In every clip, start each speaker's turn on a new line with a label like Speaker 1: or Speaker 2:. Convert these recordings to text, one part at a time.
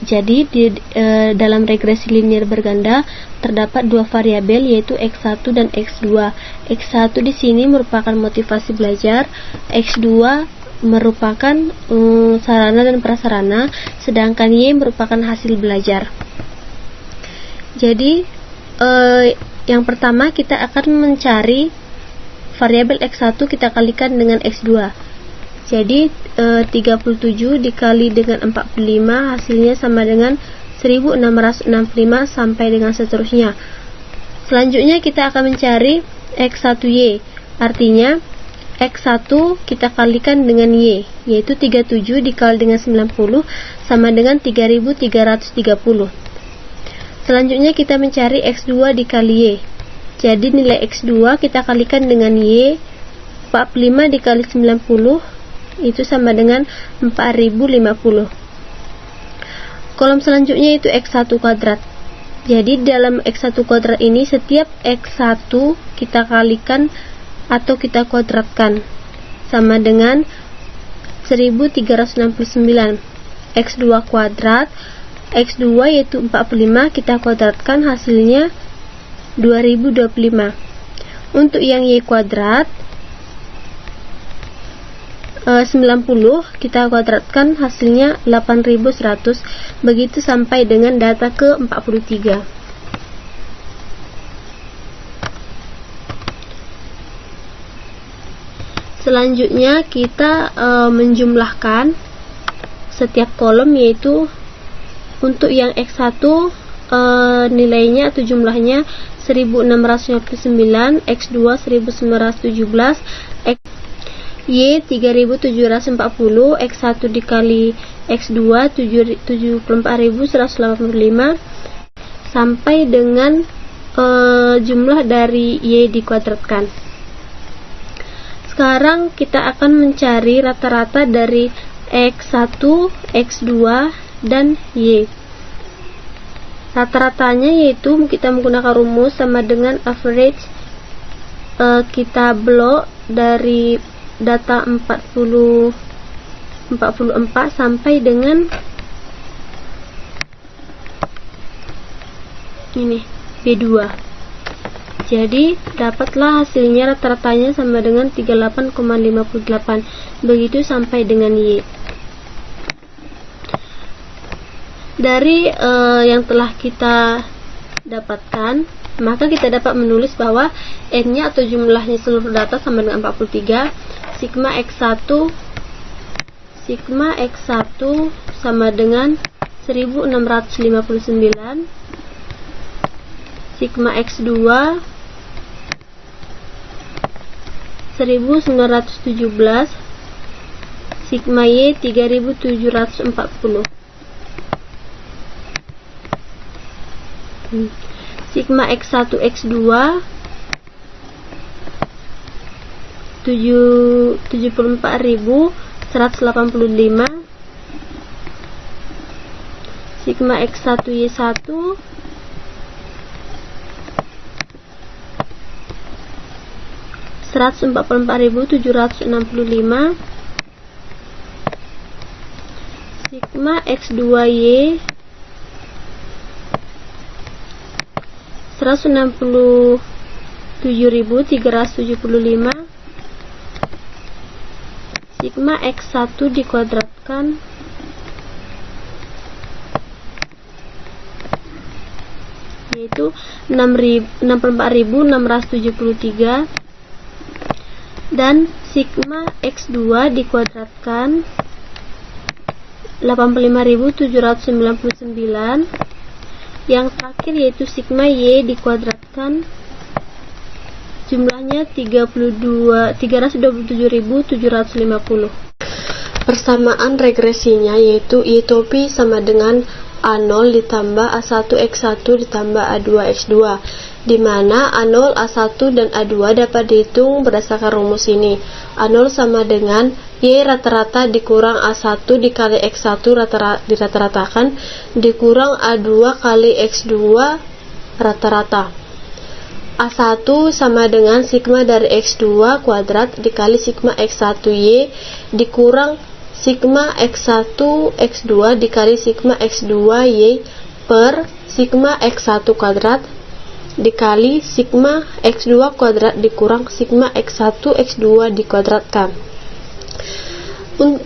Speaker 1: Jadi dalam regresi linear berganda terdapat dua variabel, yaitu X1 dan X2. X1 di sini merupakan motivasi belajar, X2 merupakan sarana dan prasarana, sedangkan Y merupakan hasil belajar. Jadi yang pertama kita akan mencari variabel X1 kita kalikan dengan X2. Jadi 37 dikali dengan 45 hasilnya sama dengan 1665 sampai dengan seterusnya. Selanjutnya kita akan mencari X1Y. Artinya X1 kita kalikan dengan Y, yaitu 37 dikali dengan 90 sama dengan 3330. Selanjutnya kita mencari X2 dikali Y. Jadi nilai X2 kita kalikan dengan Y, 45 dikali 90 itu sama dengan 4050. Kolom selanjutnya itu X1 kuadrat. Jadi dalam X1 kuadrat ini setiap X1 kita kalikan atau kita kuadratkan sama dengan 1369. X2 kuadrat, X2 yaitu 45 kita kuadratkan hasilnya 2025. Untuk yang Y kuadrat 90 kita kuadratkan hasilnya 8100, begitu sampai dengan data ke 43. Selanjutnya kita menjumlahkan setiap kolom, yaitu untuk yang X1 nilainya atau jumlahnya 1659, X2 1917, Y 3740, X1 dikali X2 74185 sampai dengan jumlah dari Y dikuadratkan. Sekarang kita akan mencari rata-rata dari X1, X2 dan Y. Rata-ratanya yaitu kita menggunakan rumus sama dengan average kita blok dari data 44 sampai dengan ini B2. Jadi dapatlah hasilnya rata-ratanya sama dengan 38,58, begitu sampai dengan Y. Dari yang telah kita dapatkan, maka kita dapat menulis bahwa N-nya atau jumlahnya seluruh data sama dengan 43. Sigma X1 sama dengan 1659. Sigma X2 1917. Sigma Y 3740. Sigma X1 X2 74.185. Sigma X1 Y1 144.765. Sigma X2Y 167.375. Sigma X1 dikuadratkan yaitu 64.673, dan sigma X2 dikuadratkan 85.799. Yang terakhir yaitu sigma Y dikuadratkan jumlahnya 327.750. Persamaan regresinya yaitu Y topi sama dengan A0 ditambah A1 X1 ditambah A2 X2, di mana A0, A1 dan A2 dapat dihitung berdasarkan rumus ini. A0 sama dengan Y rata-rata dikurang A1 dikali X1 dirata-ratakan dikurang A2 kali X2 rata-rata. A1 sama dengan sigma dari X2 kuadrat dikali sigma X1Y dikurang sigma X1 X2 dikali sigma X2 Y per sigma X1 kuadrat dikali sigma X2 kuadrat dikurang sigma X1 X2 dikuadratkan.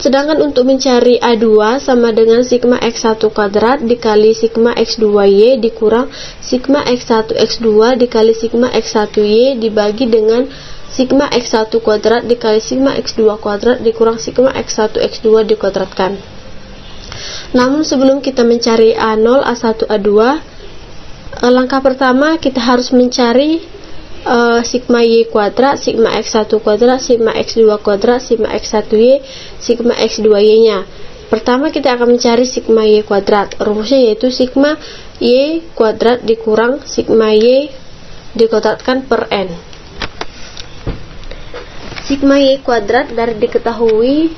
Speaker 1: Sedangkan untuk mencari A2 sama dengan sigma X1 kuadrat dikali sigma X2Y dikurang sigma X1 X2 dikali sigma X1Y dibagi dengan sigma X1 kuadrat dikali sigma X2 kuadrat dikurang sigma X1 X2 dikuadratkan. Namun sebelum kita mencari A0, A1, A2, langkah pertama kita harus mencari sigma Y kuadrat, sigma X1 kuadrat, sigma X2 kuadrat, sigma X1Y, sigma X2Y nya. Pertama kita akan mencari sigma Y kuadrat. Rumusnya yaitu sigma Y kuadrat dikurang sigma Y dikuadratkan per N. Sigma Y kuadrat dari diketahui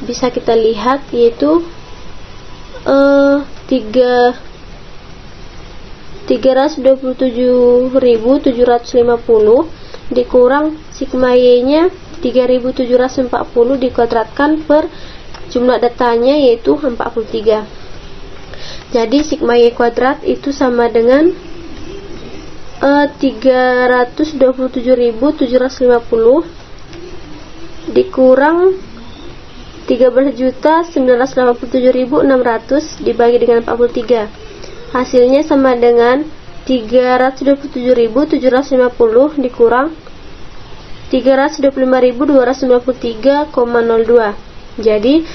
Speaker 1: bisa kita lihat yaitu 327.750 dikurang sigma Y nya 3.740 dikuadratkan per jumlah datanya yaitu 43. Jadi sigma Y kuadrat itu sama dengan 327.750 dikurang 13.987.600 dibagi dengan 43. Hasilnya sama dengan 327.750 dikurang 325.293,02. Jadi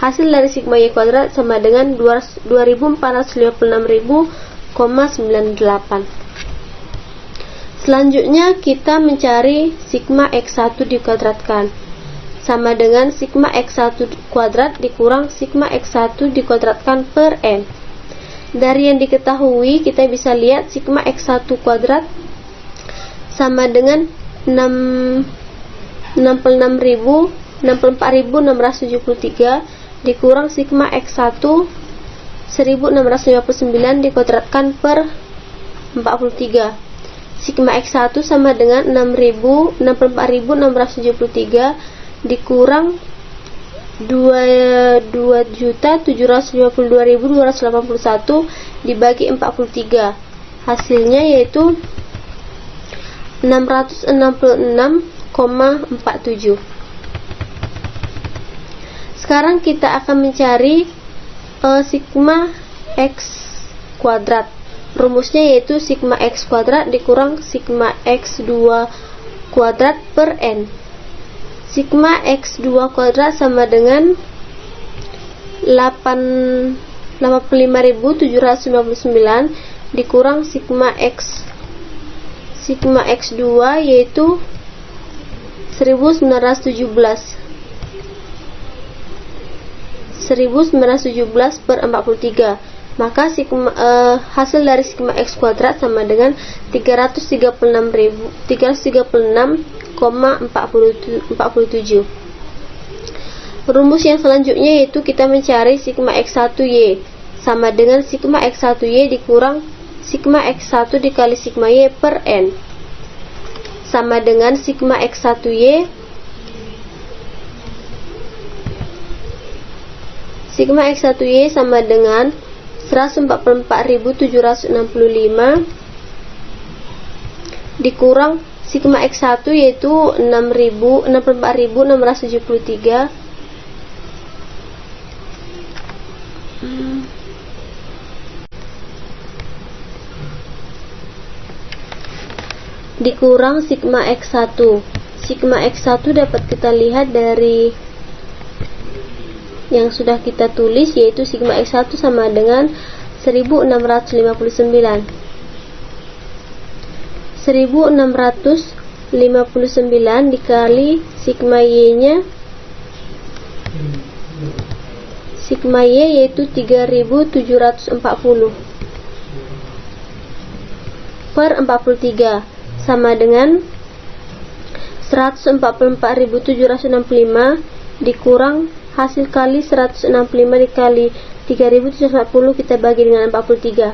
Speaker 1: hasil dari sigma Y kuadrat sama dengan 2456.000,98. Selanjutnya kita mencari sigma X1 dikuadratkan sama dengan sigma X1 kuadrat dikurang sigma X1 dikuadratkan per N. Dari yang diketahui kita bisa lihat sigma X1 kuadrat sama dengan 64.673 dikurang sigma X1 1659 dikuadratkan per 43. Sigma X1 sama dengan 64.673 dikurang 2.752.281 dibagi 43. Hasilnya yaitu 666,47. Sekarang kita akan mencari sigma X kuadrat. Rumusnya yaitu sigma X kuadrat dikurang sigma X2 kuadrat per N. Sigma X2 kuadrat sama dengan 85.799 dikurang sigma X2 yaitu 1917 per 43. Maka hasil dari sigma X kuadrat sama dengan 336,47. Rumus yang selanjutnya yaitu kita mencari sigma X1Y sama dengan sigma X1Y dikurang sigma X1 dikali sigma Y per N sama dengan sigma X1Y sama dengan 144.765 dikurang sigma X1 yaitu 64.673 dikurang sigma X1. Sigma X1 dapat kita lihat dari yang sudah kita tulis yaitu sigma X1 sama dengan 1659 dikali sigma Y nya sigma Y yaitu 3740 per 43 sama dengan 144.765 dikurang hasil kali 165 dikali 3740 kita bagi dengan 43.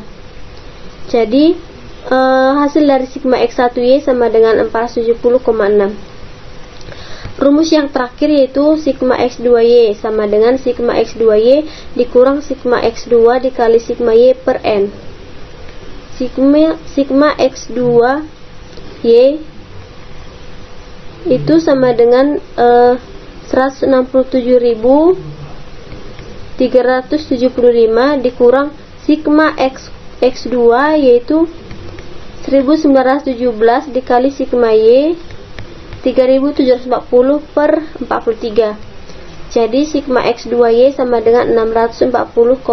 Speaker 1: Jadi hasil dari sigma X1Y sama dengan 470,6. Rumus yang terakhir yaitu sigma X2Y sama dengan sigma X2Y dikurang sigma X2 dikali sigma Y per N. Sigma X2Y itu sama dengan 167.375 dikurang sigma X2 yaitu 1917 dikali sigma Y 3740 per 43. Jadi sigma X2Y sama dengan 640,6.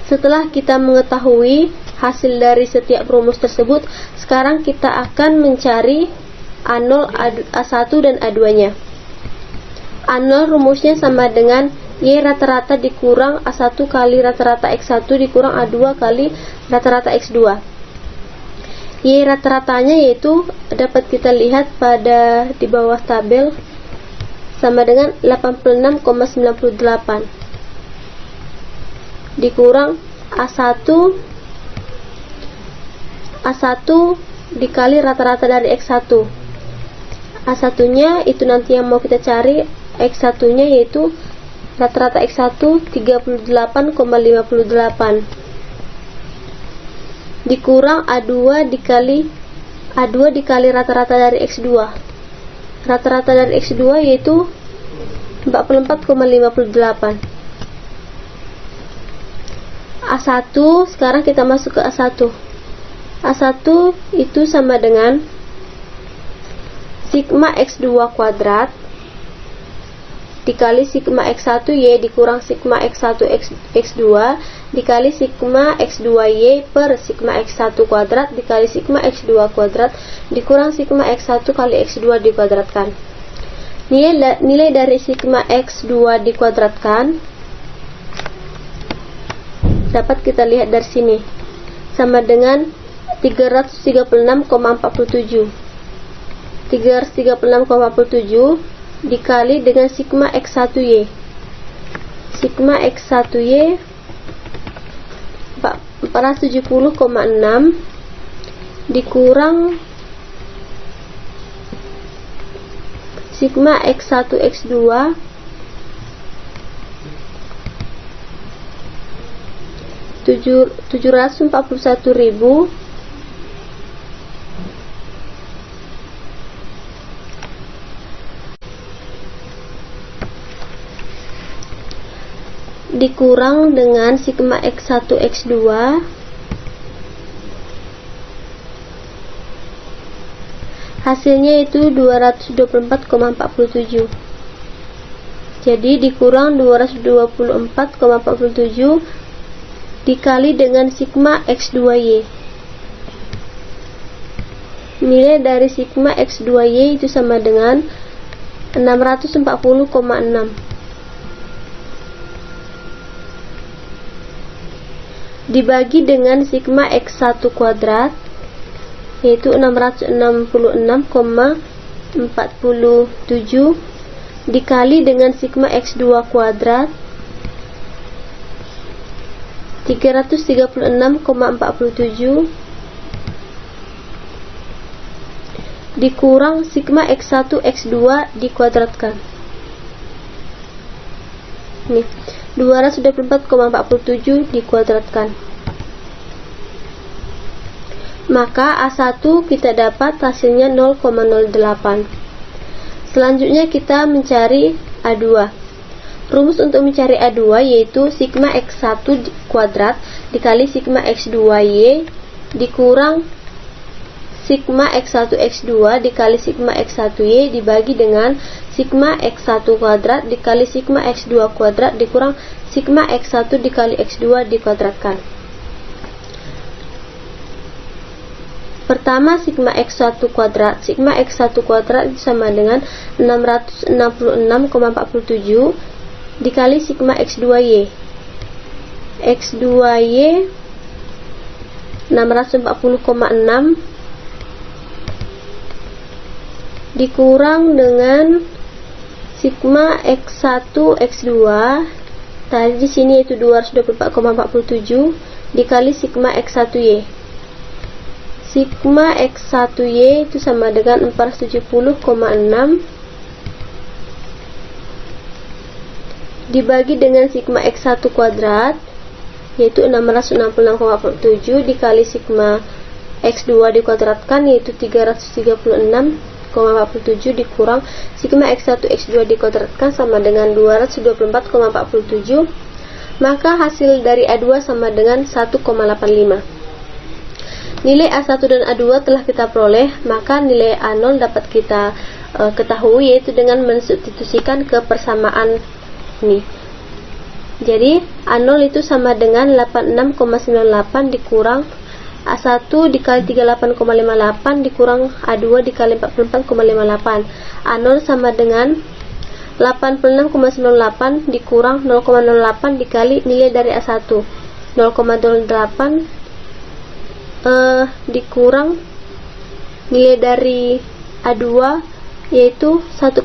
Speaker 1: Setelah kita mengetahui hasil dari setiap rumus tersebut, sekarang kita akan mencari A0, A1 dan A2 nya. A0 rumusnya sama dengan Y rata-rata dikurang A1 kali rata-rata X1 dikurang A2 kali rata-rata X2. Y rata-ratanya yaitu dapat kita lihat pada di bawah tabel sama dengan 86,98 dikurang A1 dikali rata-rata dari X1. A1 nya itu nanti yang mau kita cari, X1 nya yaitu rata-rata X1 38,58 dikurang A2 dikali rata-rata dari X2. Rata-rata dari X2 yaitu 44,58. A1, sekarang kita masuk ke A1. A1 itu sama dengan sigma X2 kuadrat dikali sigma X1Y dikurang sigma X1 X2 dikali sigma X2Y per sigma X1 kuadrat dikali sigma X2 kuadrat dikurang sigma X1 kali X2 dikuadratkan. Nilai dari sigma X2 dikuadratkan dapat kita lihat dari sini sama dengan 336,47 dikali dengan sigma X1Y. Sigma X1Y 470,6 dikurang sigma X1 X2 741.000 dikurang dengan sigma X1 X2 hasilnya itu 224,47. Jadi dikurang 224,47 dikali dengan sigma X2Y. Nilai dari sigma X2Y itu sama dengan 640,6 dibagi dengan sigma X1 kuadrat yaitu 646,47 dikali dengan sigma X2 kuadrat 336,47 dikurang sigma X1 X2 dikuadratkan. Nih, 224,47 dikuadratkan. Maka A1 kita dapat hasilnya 0,08. Selanjutnya kita mencari A2. Rumus untuk mencari A2 yaitu sigma X1 kuadrat dikali sigma X2Y dikurang sigma X1 X2 dikali sigma X1Y dibagi dengan sigma X1 kuadrat dikali sigma X2 kuadrat dikurang sigma X1 dikali X2 dikuadratkan. Pertama sigma X1 kuadrat. Sigma X1 kuadrat sama dengan 666,47 dikali sigma X2Y. X2Y 640,6 dikurang dengan sigma X1 X2 tadi di sini itu 224,47 dikali sigma X1Y. sigma X1Y itu sama dengan 470,6 dibagi dengan sigma X1 kuadrat, yaitu 666,47 dikali sigma X2 dikuadratkan, yaitu 336,47 dikurang sigma X1 X2 dikuadratkan sama dengan 224,47. Maka hasil dari A2 sama dengan 1,85. Nilai A1 dan A2 telah kita peroleh, maka nilai A0 dapat kita ketahui, yaitu dengan mensubstitusikan ke persamaan ini. Jadi A0 itu sama dengan 86,98 dikurang A1 dikali 38,58 dikurang A2 dikali 44,58. A0 sama dengan 86,98 dikurang 0,08 dikali nilai dari A1, 0,08 dikurang nilai dari A2, yaitu 1,85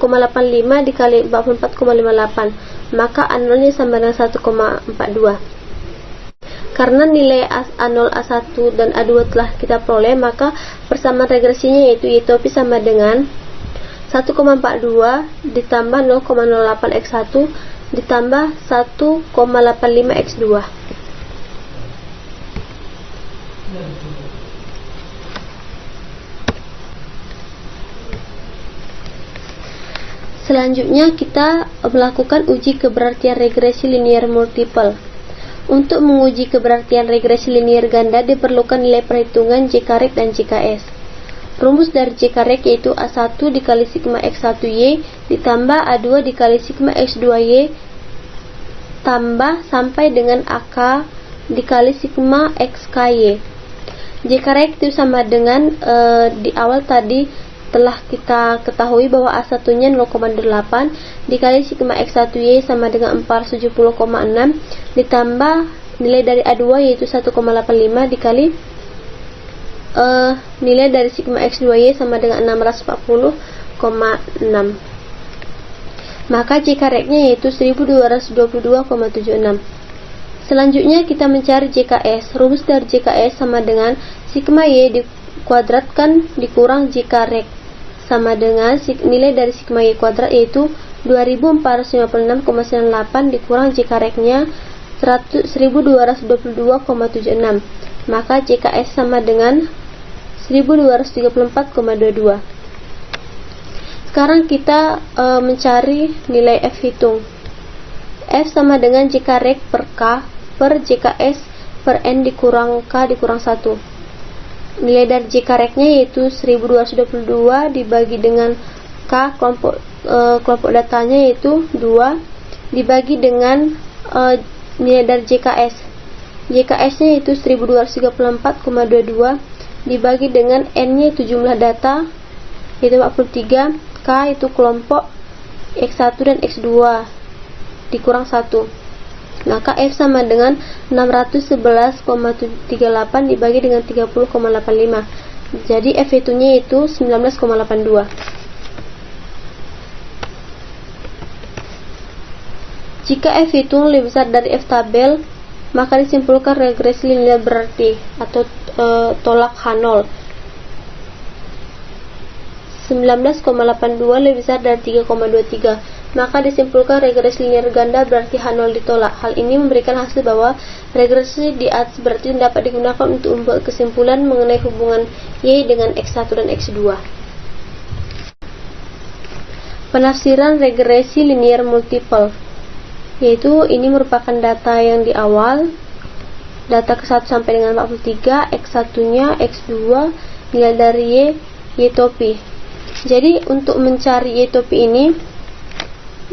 Speaker 1: dikali 44,58, maka A0 nya sama dengan 1,42. Karena nilai A0, A1 dan A2 telah kita peroleh, maka persamaan regresinya yaitu Y-topi sama dengan 1,42 ditambah 0,08 X1 ditambah 1,85 X2. Selanjutnya kita melakukan uji keberartian regresi linear multiple. Untuk menguji keberartian regresi linear ganda diperlukan nilai perhitungan JK-rek dan JKS. Rumus dari JK-rek yaitu A1 dikali sigma X1Y ditambah A2 dikali sigma X2Y tambah sampai dengan AK dikali sigma XKY. JK-rek itu sama dengan di awal tadi telah kita ketahui bahwa A1 nya 0,8 dikali sigma X1Y sama dengan 470,6 ditambah nilai dari A2 yaitu 1,85 dikali nilai dari sigma X2Y sama dengan 640,6, maka JK-rek nya yaitu 1222,76. Selanjutnya kita mencari JKS. Rumus dari JKS sama dengan sigma Y dikuadratkan dikurang JK-rek sama dengan nilai dari sigma Y kuadrat yaitu 2456,98 dikurang JK-rek nya 1222,76, maka JKS sama dengan 1234,22. Sekarang kita mencari nilai F hitung. F sama dengan JK-rek per K per JKS per N dikurang K dikurang 1. Nilai dari JK-rek nya yaitu 1222 dibagi dengan K kelompok datanya yaitu 2 dibagi dengan nilai dari JKS. JKS nya yaitu 1234,22 dibagi dengan N nya itu jumlah data yaitu 43, K itu kelompok X1 dan X2 dikurang 1, maka F sama dengan 611,38 dibagi dengan 30,85, jadi F itunya itu 19,82. Jika F itu lebih besar dari F tabel, maka disimpulkan regresi linear berarti atau tolak H0. 19,82 lebih besar dari 3,23, maka disimpulkan regresi linear ganda berarti H0 ditolak. Hal ini memberikan hasil bahwa regresi di atas berarti dapat digunakan untuk membuat kesimpulan mengenai hubungan Y dengan X1 dan X2. Penafsiran regresi linear multiple, yaitu ini merupakan data yang di awal, data ke-1 sampai dengan 43, X1 nya, X2, nilai dari Y-topi. Jadi untuk mencari Y-topi ini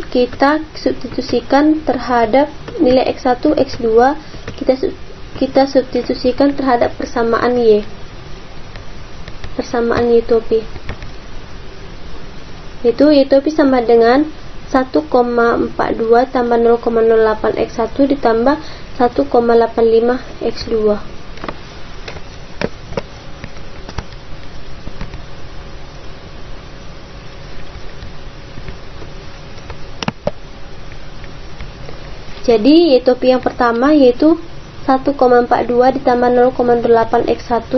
Speaker 1: kita substitusikan terhadap nilai X1, X2, kita substitusikan terhadap persamaan Y, persamaan Y-topi. Itu Y-topi sama dengan 1,42 tambah 0,08 X1 ditambah 1,85 X2. Jadi Y-topi yang pertama yaitu 1,42 ditambah 0,8 X1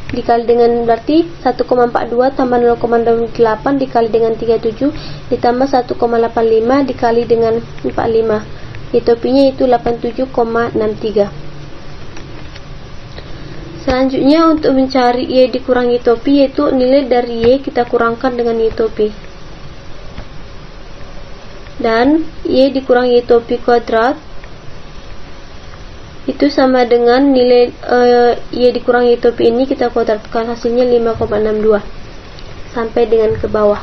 Speaker 1: dikali dengan berarti 1,42 tambah 0,28 dikali dengan 37 ditambah 1,85 dikali dengan 45. Y-nya itu 87,63. Selanjutnya untuk mencari Y dikurang Y-topi, yaitu nilai dari Y kita kurangkan dengan Y-topi. Dan Y dikurang Y-topi kuadrat itu sama dengan nilai Y dikurang Y-topi ini kita kuadratkan, hasilnya 5,62 sampai dengan ke bawah.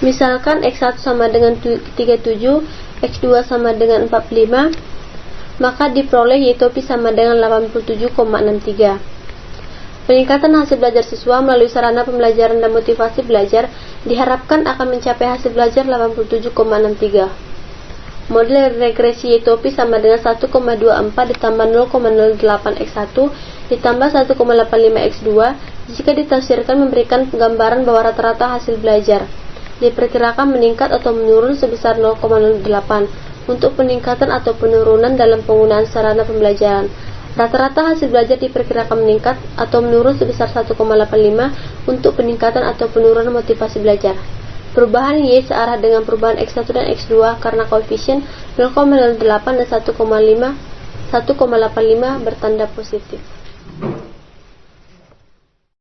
Speaker 1: Misalkan X1 sama dengan 37, X2 sama dengan 45, maka diperoleh Y-topi sama dengan 87,63. Peningkatan hasil belajar siswa melalui sarana pembelajaran dan motivasi belajar diharapkan akan mencapai hasil belajar 87,63. Model regresi Y-topi sama dengan 1,24 ditambah 0,08 X1 ditambah 1,85 X2 jika ditafsirkan memberikan gambaran bahwa rata-rata hasil belajar diperkirakan meningkat atau menurun sebesar 0,08 untuk peningkatan atau penurunan dalam penggunaan sarana pembelajaran. Rata-rata hasil belajar diperkirakan meningkat atau menurun sebesar 1,85 untuk peningkatan atau penurunan motivasi belajar. Perubahan Y searah dengan perubahan X1 dan X2 karena koefisien 0,08 dan 1,85 bertanda positif.